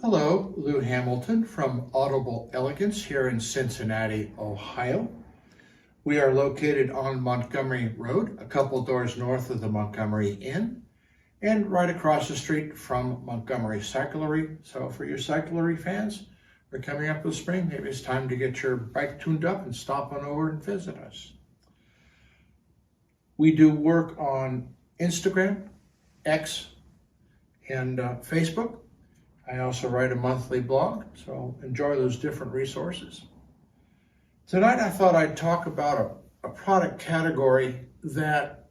Hello, Lou Hamilton from Audible Elegance here in Cincinnati, Ohio. We are located on Montgomery Road, a couple doors north of the Montgomery Inn, and right across the street from Montgomery Cyclery. So for you cyclery fans, we're coming up with spring. Maybe it's time to get your bike tuned up and stop on over and visit us. We do work on Instagram, X, and Facebook. I also write a monthly blog, so enjoy those different resources. Tonight I thought I'd talk about a product category that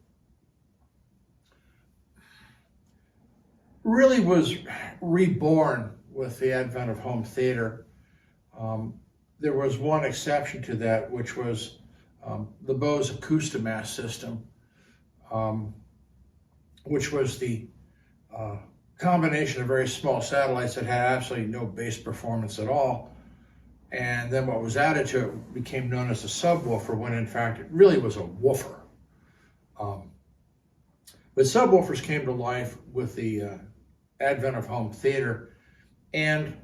really was reborn with the advent of home theater. There was one exception to that, which was the Bose Acoustimass system, which was the combination of very small satellites that had absolutely no bass performance at all. And then what was added to it became known as a subwoofer, when in fact it really was a woofer. But subwoofers came to life with the advent of home theater. And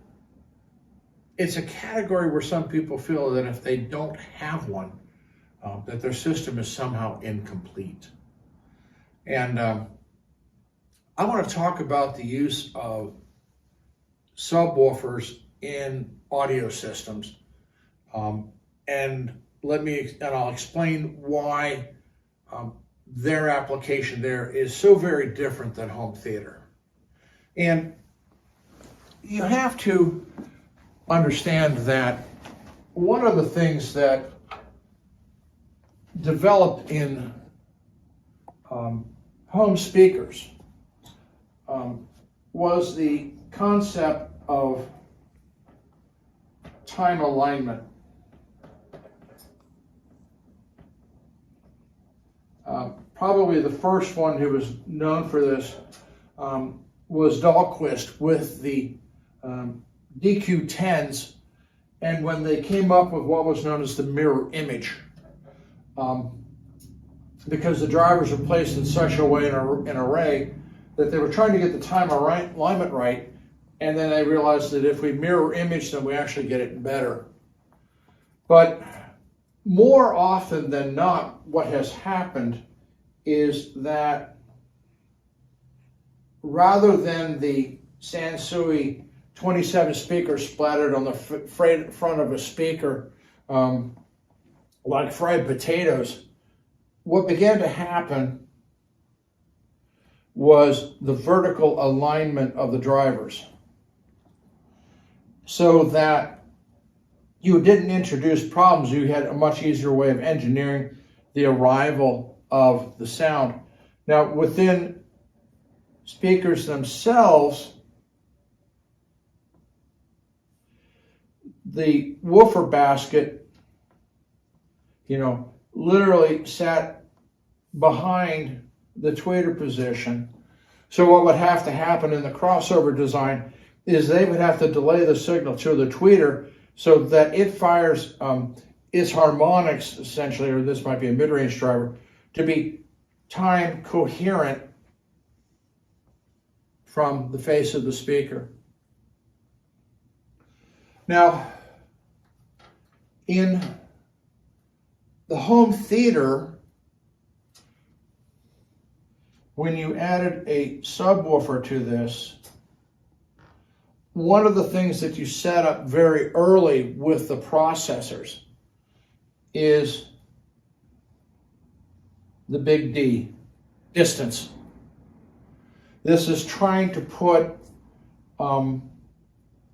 it's a category where some people feel that if they don't have one, that their system is somehow incomplete. And I want to talk about the use of subwoofers in audio systems, and I'll explain why their application there is so very different than home theater. And you have to understand that one of the things that developed in home speakers was the concept of time alignment. Probably the first one who was known for this was Dahlquist with the DQ10s, and when they came up with what was known as the mirror image, because the drivers were placed in such a way in an array that they were trying to get the time alignment right, and then they realized that if we mirror image them, we actually get it better. But more often than not, what has happened is that rather than the Sansui 27 speakers splattered on the front of a speaker like fried potatoes, what began to happen was the vertical alignment of the drivers, so that you didn't introduce problems. You had a much easier way of engineering the arrival of the sound. Now, within speakers themselves, the woofer basket, literally sat behind the tweeter position. So what would have to happen in the crossover design is they would have to delay the signal to the tweeter so that it fires its harmonics, essentially, or this might be a mid-range driver, to be time coherent from the face of the speaker. Now, in the home theater, when you added a subwoofer to this, one of the things that you set up very early with the processors is the big D, distance. This is trying to put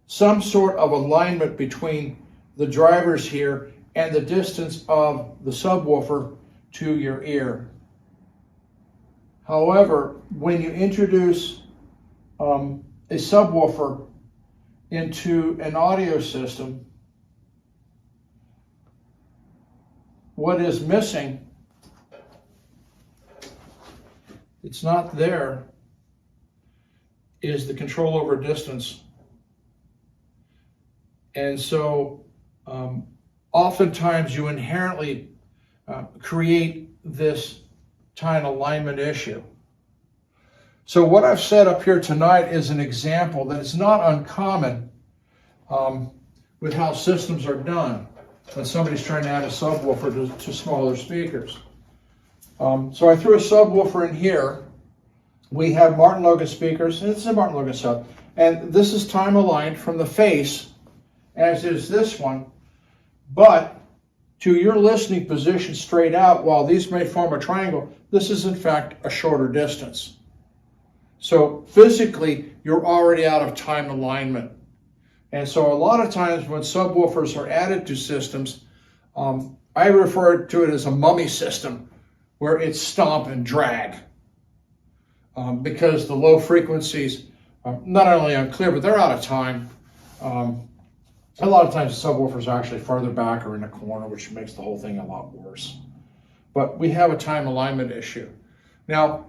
some sort of alignment between the drivers here and the distance of the subwoofer to your ear. However, when you introduce a subwoofer into an audio system, what is missing, it's not there, is the control over distance. And so oftentimes you inherently create this time alignment issue. So what I've set up here tonight is an example that is not uncommon with how systems are done when somebody's trying to add a subwoofer to smaller speakers. So I threw a subwoofer in here. We have Martin Logan speakers, and it's a Martin Logan sub, and this is time aligned from the face, as is this one, but to your listening position straight out, while these may form a triangle, this is in fact a shorter distance. So physically, you're already out of time alignment. And so a lot of times when subwoofers are added to systems, I refer to it as a mummy system, where it's stomp and drag. Because the low frequencies are not only unclear, but they're out of time. A lot of times the subwoofers are actually farther back or in a corner, which makes the whole thing a lot worse. But we have a time alignment issue. Now,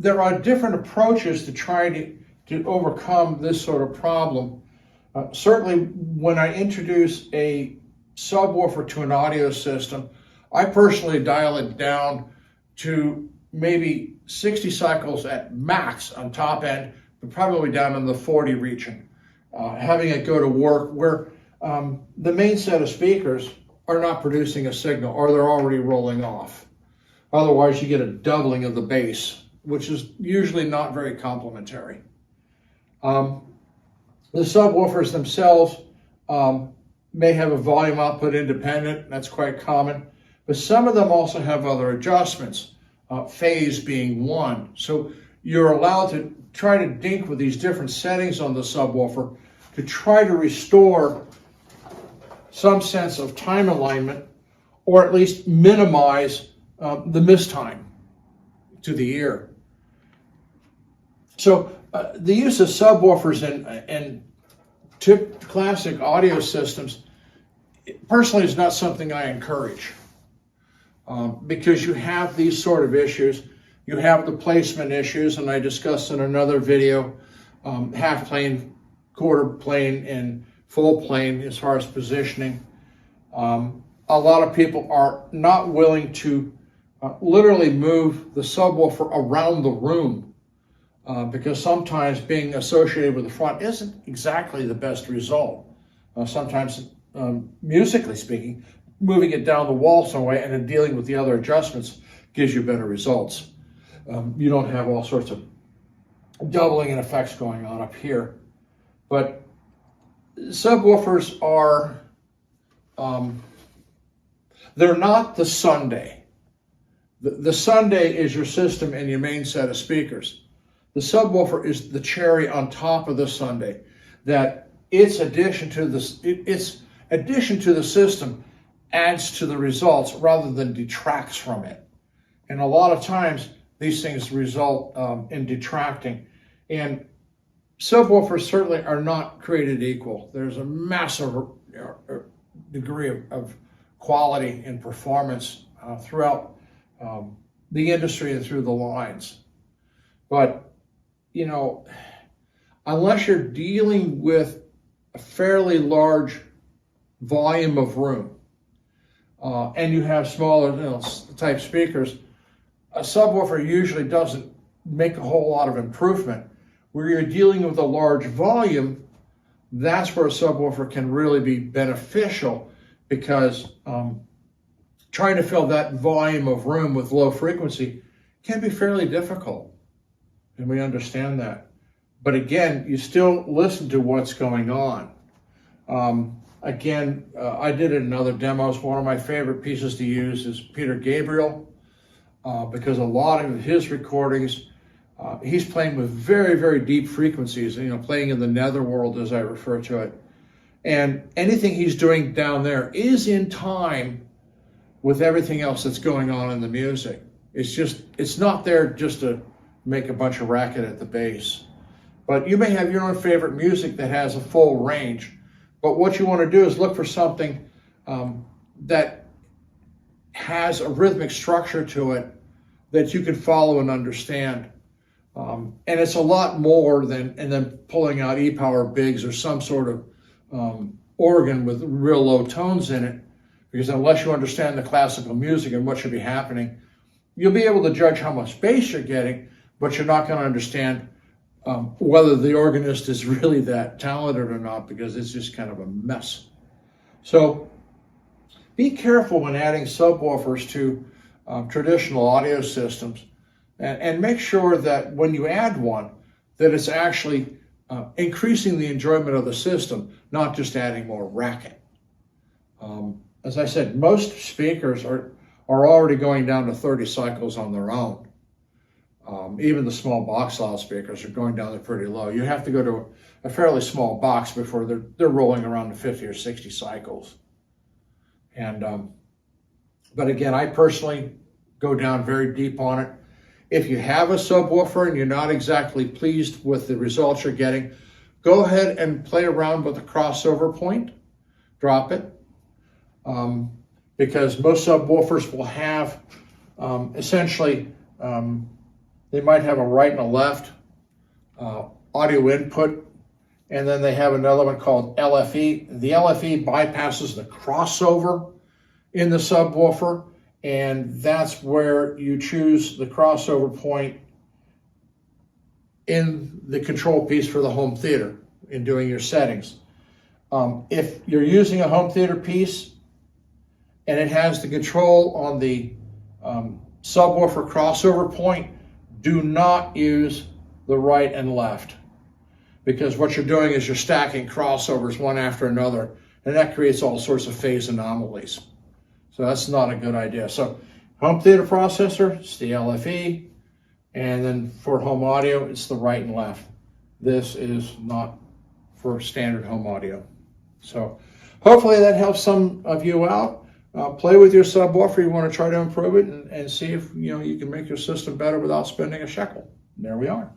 there are different approaches to try to overcome this sort of problem. Certainly, when I introduce a subwoofer to an audio system, I personally dial it down to maybe 60 cycles at max on top end, but probably down in the 40 region. Having it go to work where the main set of speakers are not producing a signal, or they're already rolling off. Otherwise, you get a doubling of the bass, which is usually not very complementary. The subwoofers themselves may have a volume output independent, that's quite common, but some of them also have other adjustments, phase being one. So you're allowed to try to dink with these different settings on the subwoofer to try to restore some sense of time alignment, or at least minimize the mistime to the ear. So the use of subwoofers in classic audio systems, personally, is not something I encourage. Because you have these sort of issues. You have the placement issues, and I discussed in another video, half plane, quarter plane, and full plane as far as positioning. A lot of people are not willing to literally move the subwoofer around the room because sometimes being associated with the front isn't exactly the best result. Sometimes, musically speaking, moving it down the wall some way and then dealing with the other adjustments gives you better results. You don't have all sorts of doubling and effects going on up here. But subwoofers are, they're not the sundae. The sundae is your system and your main set of speakers. The subwoofer is the cherry on top of the sundae, that its addition to the system adds to the results rather than detracts from it. And a lot of times these things result in detracting. And subwoofers certainly are not created equal. There's a massive degree of quality and performance throughout the industry and through the lines. But, you know, unless you're dealing with a fairly large volume of room, and you have smaller type speakers, a subwoofer usually doesn't make a whole lot of improvement. Where you're dealing with a large volume, that's where a subwoofer can really be beneficial, because trying to fill that volume of room with low frequency can be fairly difficult, and we understand that. But again, you still listen to what's going on. Again, I did it in other demos. One of my favorite pieces to use is Peter Gabriel, because a lot of his recordings, he's playing with very, very deep frequencies, playing in the netherworld, as I refer to it. And anything he's doing down there is in time with everything else that's going on in the music. It's not there just to make a bunch of racket at the bass. But you may have your own favorite music that has a full range. But what you want to do is look for something that has a rhythmic structure to it that you can follow and understand. And it's a lot more than pulling out E-Power Bigs or some sort of organ with real low tones in it. Because unless you understand the classical music and what should be happening, you'll be able to judge how much bass you're getting, but you're not going to understand whether the organist is really that talented or not, because it's just kind of a mess. So be careful when adding subwoofers to traditional audio systems, and make sure that when you add one, that it's actually increasing the enjoyment of the system, not just adding more racket. As I said, most speakers are already going down to 30 cycles on their own. Even the small box loudspeakers are going down to pretty low. You have to go to a fairly small box before they're rolling around to 50 or 60 cycles. And but again, I personally go down very deep on it. If you have a subwoofer and you're not exactly pleased with the results you're getting, go ahead and play around with the crossover point. Drop it. Because most subwoofers will have essentially, they might have a right and a left audio input, and then they have another one called LFE. The LFE bypasses the crossover in the subwoofer, and that's where you choose the crossover point in the control piece for the home theater in doing your settings. If you're using a home theater piece and it has the control on the subwoofer crossover point, do not use the right and left, because what you're doing is you're stacking crossovers one after another, and that creates all sorts of phase anomalies. So that's not a good idea. So home theater processor, it's the LFE, and then for home audio, it's the right and left. This is not for standard home audio. So hopefully that helps some of you out. Play with your subwoofer. You want to try to improve it and see if you can make your system better without spending a shekel. And there we are.